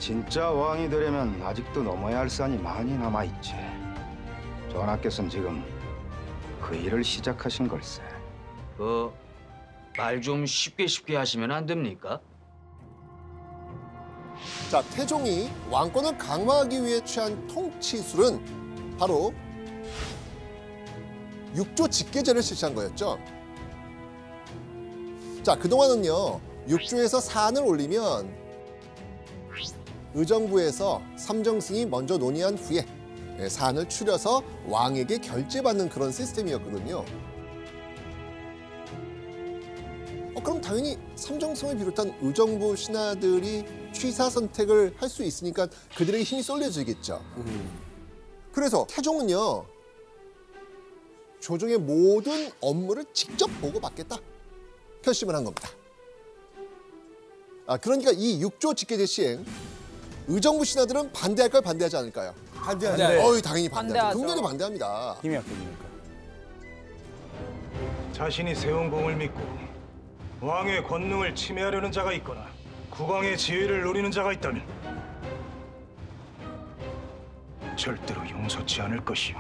진짜 왕이 되려면 아직도 넘어야 할 산이 많이 남아있지. 전하께서는 지금 그 일을 시작하신 걸세. 말 좀 쉽게 하시면 안 됩니까? 자, 태종이 왕권을 강화하기 위해 취한 통치술은 바로 육조 직계제를 실시한 거였죠. 자, 그동안은요, 육조에서 사안을 올리면 의정부에서 삼정승이 먼저 논의한 후에 사안을 추려서 왕에게 결재받는 그런 시스템이었거든요. 그럼 당연히 삼정승을 비롯한 의정부 신하들이 취사 선택을 할 수 있으니까 그들에게 힘이 쏠려지겠죠. 그래서 태종은요, 조정의 모든 업무를 직접 보고받겠다 결심을 한 겁니다. 그러니까 이 육조 직계제 시행, 의정부 신하들은 반대할까요, 반대하지 않을까요? 반대하죠. 당연히 반대하죠. 극렬히 반대합니다. 힘이 약해지니까. 자신이 세운 공을 믿고 왕의 권능을 침해하려는 자가 있거나 국왕의 지위를 노리는 자가 있다면 절대로 용서치 않을 것이오.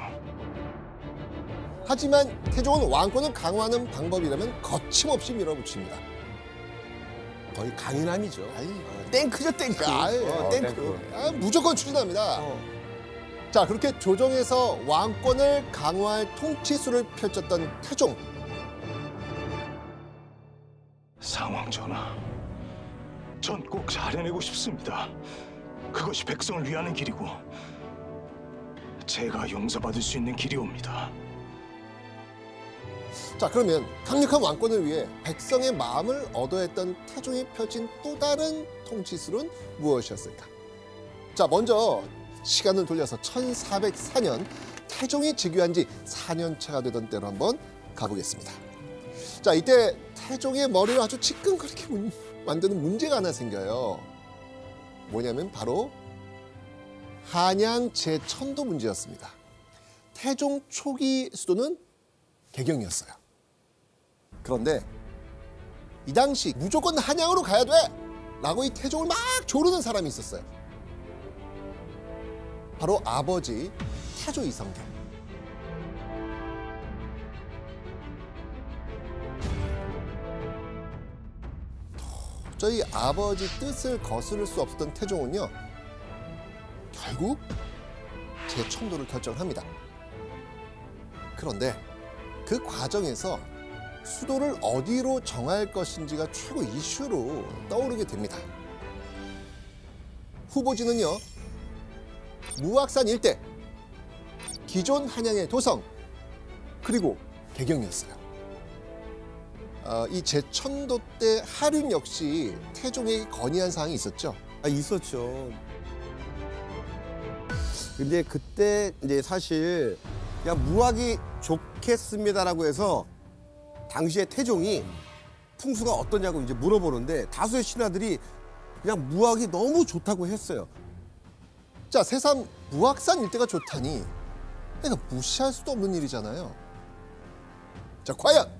하지만 태종은 왕권을 강화하는 방법이라면 거침없이 밀어붙입니다. 거의 강인함이죠. 땡크죠, 땡크. 땡크. 무조건 추진합니다. 자, 그렇게 조정에서 왕권을 강화할 통치술을 펼쳤던 태종. 상왕 전하, 전 꼭 잘해내고 싶습니다. 그것이 백성을 위하는 길이고 제가 용서받을 수 있는 길이옵니다. 자, 그러면 강력한 왕권을 위해 백성의 마음을 얻어야 했던 태종이 펼친 또 다른 통치술은 무엇이었을까? 자, 먼저 시간을 돌려서 1404년 태종이 즉위한 지 4년차가 되던 때로 한번 가보겠습니다. 자, 이때 태종의 머리를 아주 지끈거리게 만드는 문제가 하나 생겨요. 뭐냐면 바로 한양 제천도 문제였습니다. 태종 초기 수도는 개경이었어요. 그런데 이 당시 무조건 한양으로 가야 돼! 라고 이 태종을 막 조르는 사람이 있었어요. 바로 아버지 태조 이성계. 도저히 아버지 뜻을 거스를 수 없었던 태종은요, 결국 제천도를 결정합니다. 그런데 그 과정에서 수도를 어디로 정할 것인지가 최고 이슈로 떠오르게 됩니다. 후보지는요, 무악산 일대, 기존 한양의 도성, 그리고 개경이었어요. 이 제천도 때 하륜 역시 태종에게 건의한 사항이 있었죠. 있었죠. 근데 그때 이제 사실 그냥 무학이 좋겠습니다라고 해서 당시에 태종이 풍수가 어떠냐고 이제 물어보는데 다수의 신하들이 그냥 무학이 너무 좋다고 했어요. 자, 새삼 무악산 일대가 좋다니 내가 무시할 수도 없는 일이잖아요. 자, 과연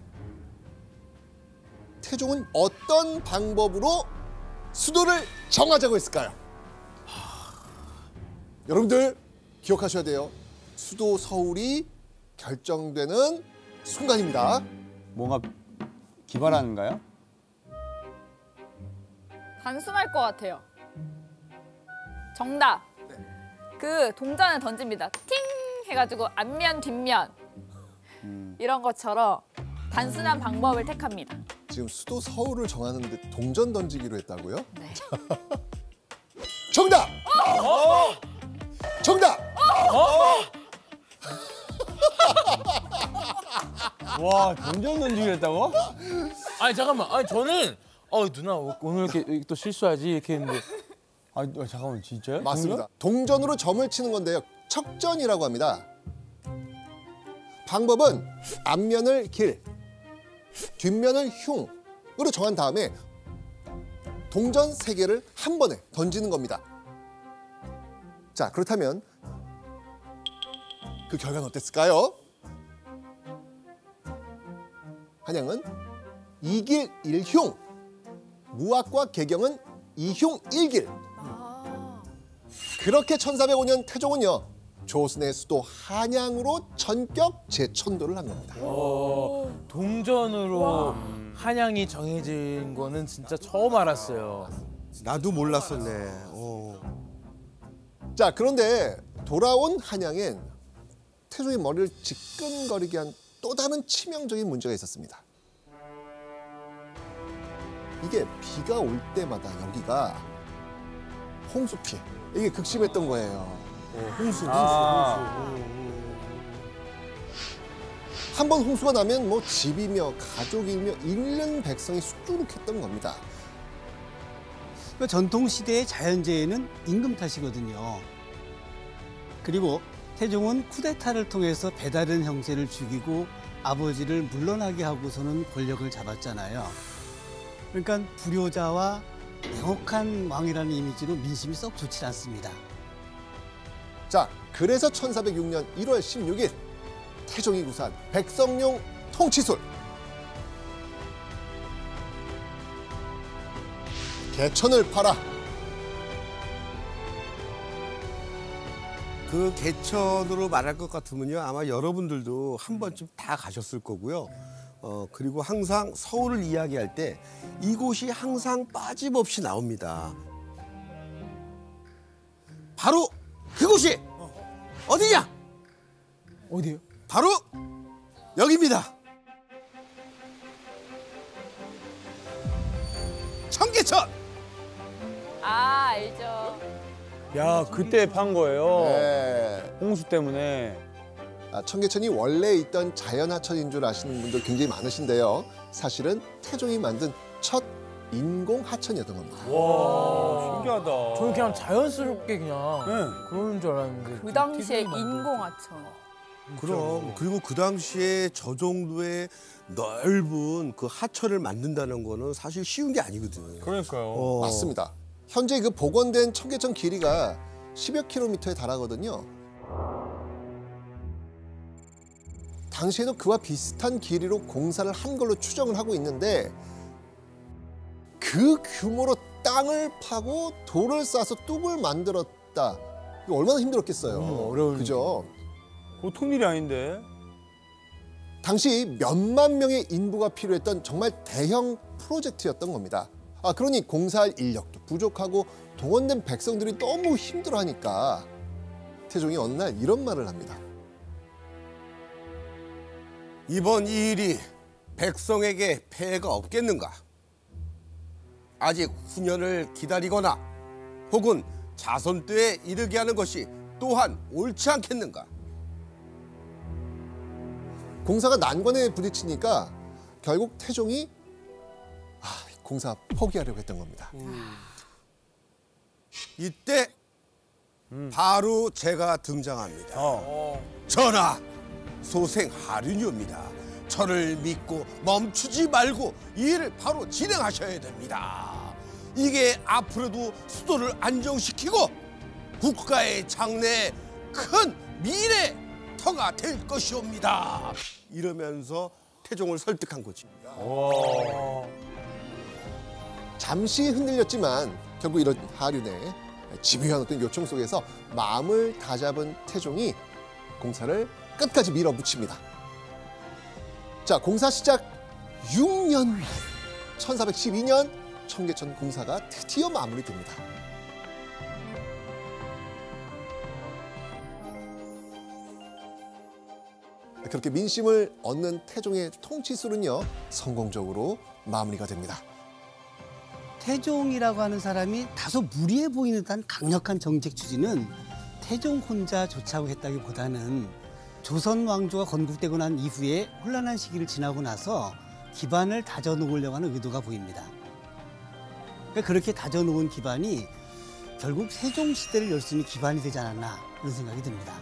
태종은 어떤 방법으로 수도를 정하자고 했을까요? 여러분들 기억하셔야 돼요. 수도 서울이 결정되는 순간입니다. 뭔가 기발한가요? 단순할 것 같아요. 정답. 그 동전을 던집니다. 팅 해가지고 앞면 뒷면 이런 것처럼 단순한 방법을 택합니다. 지금 수도 서울을 정하는데 동전 던지기로 했다고요? 네. 정답! 정답! 와, 동전 던지기로 했다고? 아니 잠깐만. 아니 저는 누나 오늘 이렇게 또 실수하지 이렇게 했는데. 아니, 잠깐만, 진짜요? 맞습니다. 동전으로 점을 치는 건데요. 척전이라고 합니다. 방법은 앞면을 길, 뒷면을 흉으로 정한 다음에 동전 3개를 한 번에 던지는 겁니다. 자, 그렇다면 그 결과는 어땠을까요? 한양은 이길 1흉, 무악과 개경은 2흉 1길. 그렇게 1405년 태종은요 조선의 수도 한양으로 전격 재천도를 한 겁니다. 동전으로 한양이 정해진 거는 진짜 처음 알았어요. 나도 몰랐었네. 자, 그런데 돌아온 한양엔 태종의 머리를 지끈거리게 한 또 다른 치명적인 문제가 있었습니다. 이게 비가 올 때마다 여기가 홍수 피해, 이게 극심했던 거예요. 홍수. 한 번 홍수가 나면 뭐 집이며 가족이며 잃는 백성이 수두룩했던 겁니다. 전통시대의 자연재해는 임금 탓이거든요. 그리고 태종은 쿠데타를 통해서 배다른 형제를 죽이고 아버지를 물러나게 하고서는 권력을 잡았잖아요. 그러니까 불효자와 냉혹한 왕이라는 이미지로 민심이 썩 좋지 않습니다. 자, 그래서 1406년 1월 16일 태종이 구사한 백성용 통치술. 개천을 팔아. 그 개천으로 말할 것 같으면요 아마 여러분들도 한 번쯤 다 가셨을 거고요. 그리고 항상 서울을 이야기할 때 이곳이 항상 빠짐없이 나옵니다. 바로 그곳이 어디냐? 어디요? 바로 여기입니다. 청계천. 아, 알죠. 야, 그때 판 거예요. 네. 홍수 때문에. 청계천이 원래 있던 자연하천인 줄 아시는 분들 굉장히 많으신데요. 사실은 태종이 만든 첫 인공 하천이었던 겁니다. 와, 신기하다. 저는 그냥 자연스럽게 그냥 네. 그러는 줄 알았는데. 그 당시에 TV만 인공하천. 그럼 그리고 그 당시에 저 정도의 넓은 그 하천을 만든다는 거는 사실 쉬운 게 아니거든. 그러니까요. 맞습니다. 현재 그 복원된 청계천 길이가 10여 킬로미터에 달하거든요. 당시에는 그와 비슷한 길이로 공사를 한 걸로 추정을 하고 있는데 그 규모로 땅을 파고 돌을 싸서 뚝을 만들었다. 이거 얼마나 힘들었겠어요. 어려운 그죠? 보통 일이 아닌데. 당시 몇만 명의 인부가 필요했던 정말 대형 프로젝트였던 겁니다. 그러니 공사할 인력도 부족하고 동원된 백성들이 너무 힘들어하니까 태종이 어느 날 이런 말을 합니다. 이번 이 일이 백성에게 폐해가 없겠는가? 아직 후년을 기다리거나 혹은 자손 때에 이르게 하는 것이 또한 옳지 않겠는가? 공사가 난관에 부딪히니까 결국 태종이 공사 포기하려고 했던 겁니다. 이때 바로 제가 등장합니다. 전하, 소생 하륜이옵니다. 저를 믿고 멈추지 말고 이 일을 바로 진행하셔야 됩니다. 이게 앞으로도 수도를 안정시키고 국가의 장래에 큰 미래터가 될 것이옵니다. 이러면서 태종을 설득한 거지. 잠시 흔들렸지만 결국 이런 하륜의 집요한 어떤 요청 속에서 마음을 다잡은 태종이 공사를 끝까지 밀어붙입니다. 자, 공사 시작 6년 만 1412년 청계천 공사가 드디어 마무리됩니다. 그렇게 민심을 얻는 태종의 통치술은요 성공적으로 마무리가 됩니다. 태종이라고 하는 사람이 다소 무리해 보이는 듯한 강력한 정책 추진은 태종 혼자 좋자고 했다기보다는 조선 왕조가 건국되고 난 이후에 혼란한 시기를 지나고 나서 기반을 다져놓으려고 하는 의도가 보입니다. 그러니까 그렇게 다져놓은 기반이 결국 세종 시대를 열 수 있는 기반이 되지 않았나 이런 생각이 듭니다.